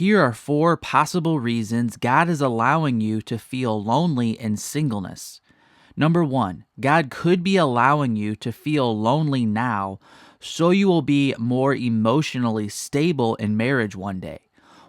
Here are 4 possible reasons God is allowing you to feel lonely in singleness. Number 1, God could be allowing you to feel lonely now so you will be more emotionally stable in marriage one day.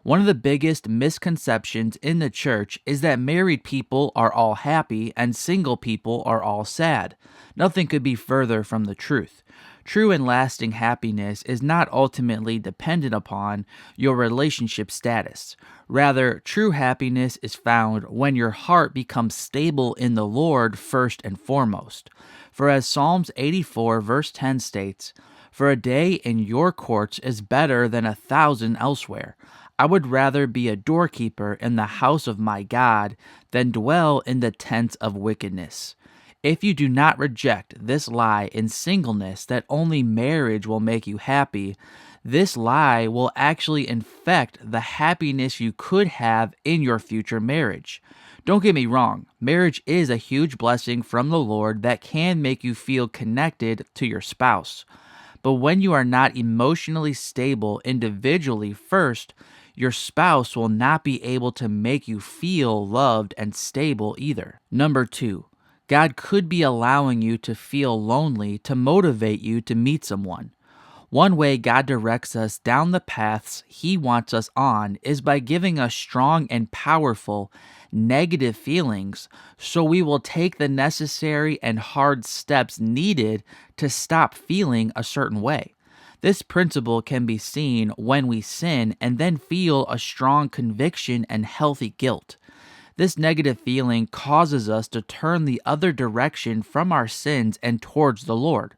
One of the biggest misconceptions in the church is that married people are all happy and single people are all sad. Nothing could be further from the truth. True and lasting happiness is not ultimately dependent upon your relationship status. Rather, true happiness is found when your heart becomes stable in the Lord first and foremost. For as Psalms 84 verse 10 states, "For a day in your courts is better than 1,000 elsewhere. I would rather be a doorkeeper in the house of my God than dwell in the tents of wickedness." If you do not reject this lie in singleness that only marriage will make you happy, this lie will actually infect the happiness you could have in your future marriage. Don't get me wrong, marriage is a huge blessing from the Lord that can make you feel connected to your spouse. But when you are not emotionally stable individually first, your spouse will not be able to make you feel loved and stable either. Number 2, God could be allowing you to feel lonely to motivate you to meet someone. One way God directs us down the paths He wants us on is by giving us strong and powerful negative feelings so we will take the necessary and hard steps needed to stop feeling a certain way. This principle can be seen when we sin and then feel a strong conviction and healthy guilt. This negative feeling causes us to turn the other direction from our sins and towards the Lord.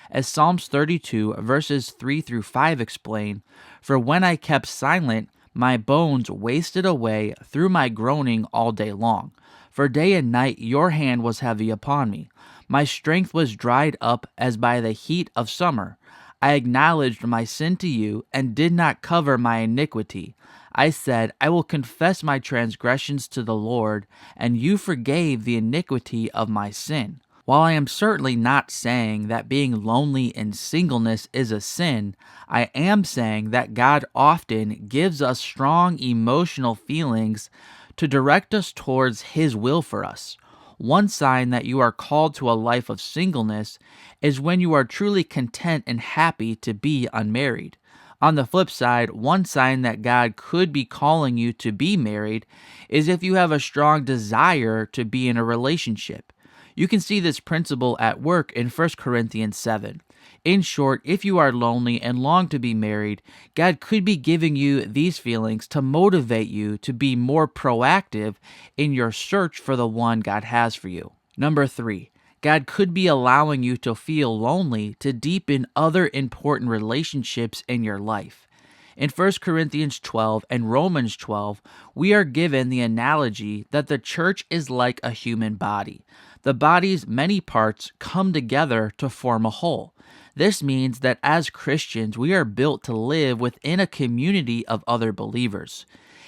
As Psalms 32 verses 3 through 5 explain, "For when I kept silent, my bones wasted away through my groaning all day long. For day and night your hand was heavy upon me. My strength was dried up as by the heat of summer. I acknowledged my sin to you and did not cover my iniquity. I said, I will confess my transgressions to the Lord, and you forgave the iniquity of my sin." While I am certainly not saying that being lonely in singleness is a sin, I am saying that God often gives us strong emotional feelings to direct us towards His will for us. One sign that you are called to a life of singleness is when you are truly content and happy to be unmarried. On the flip side, one sign that God could be calling you to be married is if you have a strong desire to be in a relationship. You can see this principle at work in 1 Corinthians 7. In short, if you are lonely and long to be married, God could be giving you these feelings to motivate you to be more proactive in your search for the one God has for you. Number 3, God could be allowing you to feel lonely to deepen other important relationships in your life. In 1 Corinthians 12 and Romans 12, we are given the analogy that the church is like a human body. The body's many parts come together to form a whole. This means that as Christians, we are built to live within a community of other believers.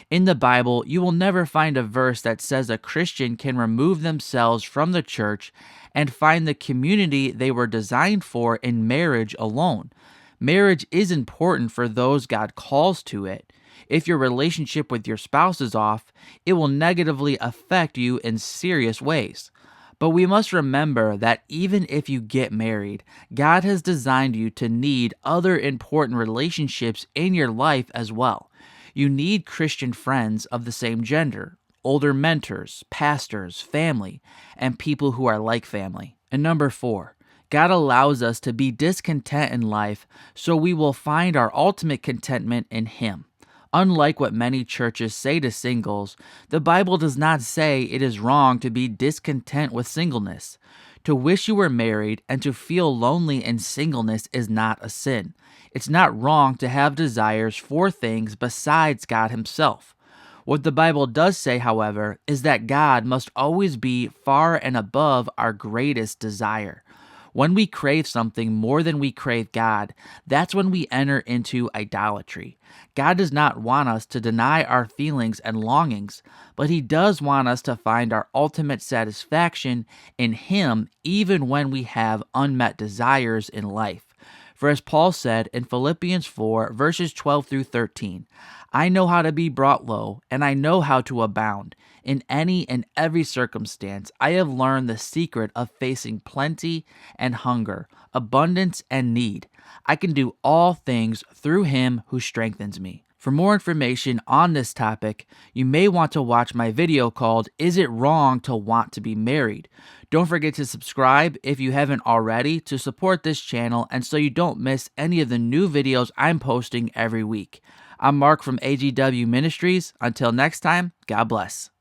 In the Bible, you will never find a verse that says a Christian can remove themselves from the church and find the community they were designed for in marriage alone. Marriage is important for those God calls to it. If your relationship with your spouse is off, it will negatively affect you in serious ways. But we must remember that even if you get married, God has designed you to need other important relationships in your life as well. You need Christian friends of the same gender, older mentors, pastors, family, and people who are like family. And number 4, God allows us to be discontent in life so we will find our ultimate contentment in Him. Unlike what many churches say to singles, the Bible does not say it is wrong to be discontent with singleness. To wish you were married and to feel lonely in singleness is not a sin. It's not wrong to have desires for things besides God Himself. What the Bible does say, however, is that God must always be far and above our greatest desire. When we crave something more than we crave God, that's when we enter into idolatry. God does not want us to deny our feelings and longings, but He does want us to find our ultimate satisfaction in Him even when we have unmet desires in life. For as Paul said in Philippians 4, verses 12 through 13, I know how to be brought low, and I know how to abound. In any and every circumstance, I have learned the secret of facing plenty and hunger, abundance and need. I can do all things through him who strengthens me. For more information on this topic, you may want to watch my video called Is It Wrong to Want to Be Married? Don't forget to subscribe if you haven't already to support this channel and so you don't miss any of the new videos I'm posting every week. I'm Mark from AGW Ministries. Until next time, God bless.